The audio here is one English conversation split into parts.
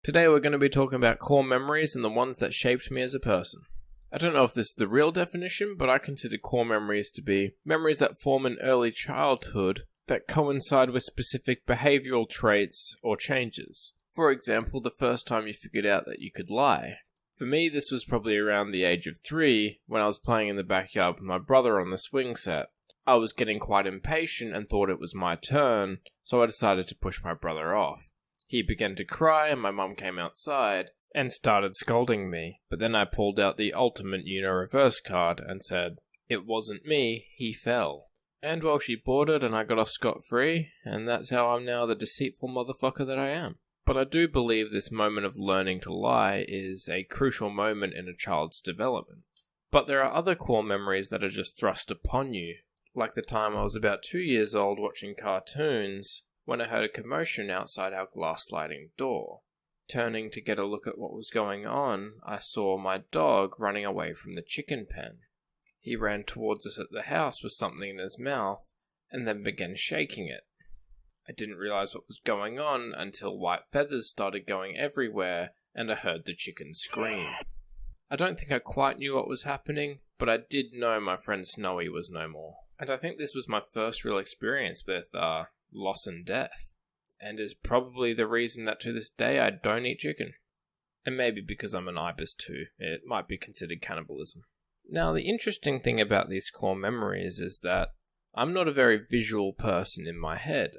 Today we're going to be talking about core memories and the ones that shaped me as a person. I don't know if this is the real definition, but I consider core memories to be memories that form in early childhood that coincide with specific behavioral traits or changes. For example, the first time you figured out that you could lie. For me, this was probably around the age of 3 when I was playing in the backyard with my brother on the swing set. I was getting quite impatient and thought it was my turn, so I decided to push my brother off. He began to cry and my mum came outside and started scolding me, but then I pulled out the ultimate reverse card and said, "It wasn't me, he fell." And well, she bought it and I got off scot-free, and that's how I'm now the deceitful motherfucker that I am. But I do believe this moment of learning to lie is a crucial moment in a child's development. But there are other core memories that are just thrust upon you, like the time I was about 2 years old watching cartoons when I heard a commotion outside our glass sliding door. Turning to get a look at what was going on, I saw my dog running away from the chicken pen. He ran towards us at the house with something in his mouth, and then began shaking it. I didn't realize what was going on until white feathers started going everywhere, and I heard the chicken scream. I don't think I quite knew what was happening, but I did know my friend Snowy was no more. And I think this was my first real experience with loss and death, and is probably the reason that to this day I don't eat chicken. And maybe because I'm an ibis too, it might be considered cannibalism. Now, the interesting thing about these core memories is that I'm not a very visual person in my head.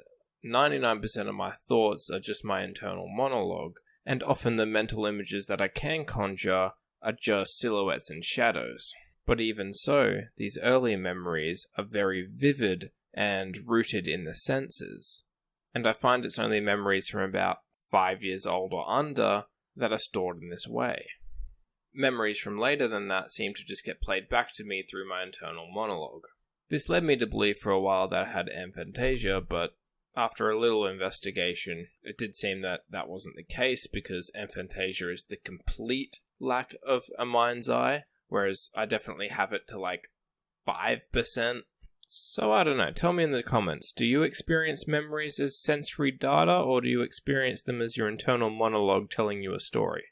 99% of my thoughts are just my internal monologue, and often the mental images that I can conjure are just silhouettes and shadows. But even so, these early memories are very vivid and rooted in the senses. And I find it's only memories from about 5 years old or under that are stored in this way. Memories from later than that seem to just get played back to me through my internal monologue. This led me to believe for a while that I had aphantasia, but after a little investigation, it did seem that that wasn't the case, because aphantasia is the complete lack of a mind's eye, whereas I definitely have it to like 5%. So I don't know, tell me in the comments, do you experience memories as sensory data, or do you experience them as your internal monologue telling you a story?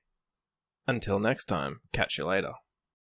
Until next time, catch you later.